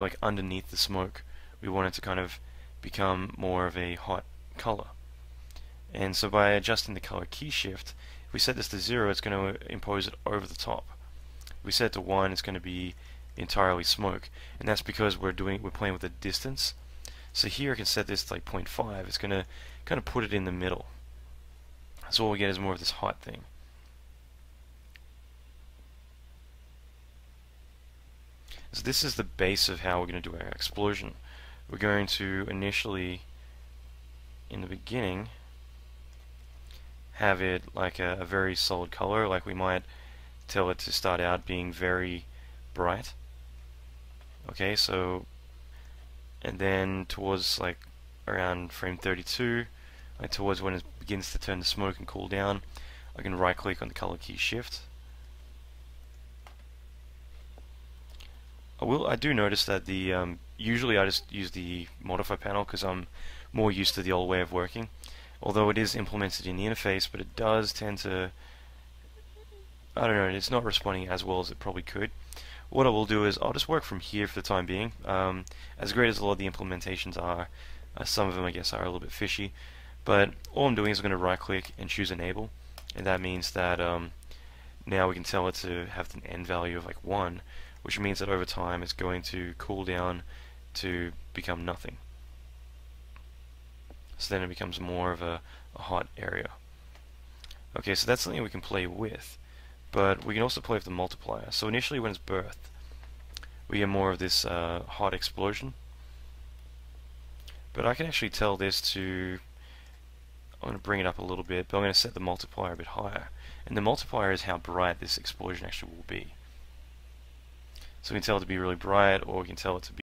like underneath the smoke, we want it to kind of become more of a hot color. And so by adjusting the color key shift, if we set this to 0, it's going to impose it over the top. If we set it to 1, it's going to be entirely smoke, and that's because we're playing with the distance. So here I can set this to like 0.5. It's going to kind of put it in the middle. So all we get is more of this hot thing. So this is the base of how we're going to do our explosion. We're going to initially, in the beginning, have it like a very solid color, like we might tell it to start out being very bright. Okay, so, and then towards like around frame 32, like towards when it begins to turn to smoke and cool down, I can right click on the color key shift. I do notice that the usually I just use the modify panel because I'm more used to the old way of working, although it is implemented in the interface, but it does tend to, I don't know, it's not responding as well as it probably could. What I will do is I'll just work from here for the time being. As great as a lot of the implementations are, some of them I guess are a little bit fishy, but all I'm doing is I'm going to right click and choose enable, and that means that now we can tell it to have an end value of like 1, which means that over time it's going to cool down to become nothing. So then it becomes more of a hot area. Okay, so that's something we can play with, but we can also play with the multiplier. So initially when it's birthed, we get more of this hot explosion, but I can actually tell this to, I'm going to bring it up a little bit, but I'm going to set the multiplier a bit higher, and the multiplier is how bright this explosion actually will be. So we can tell it to be really bright, or we can tell it to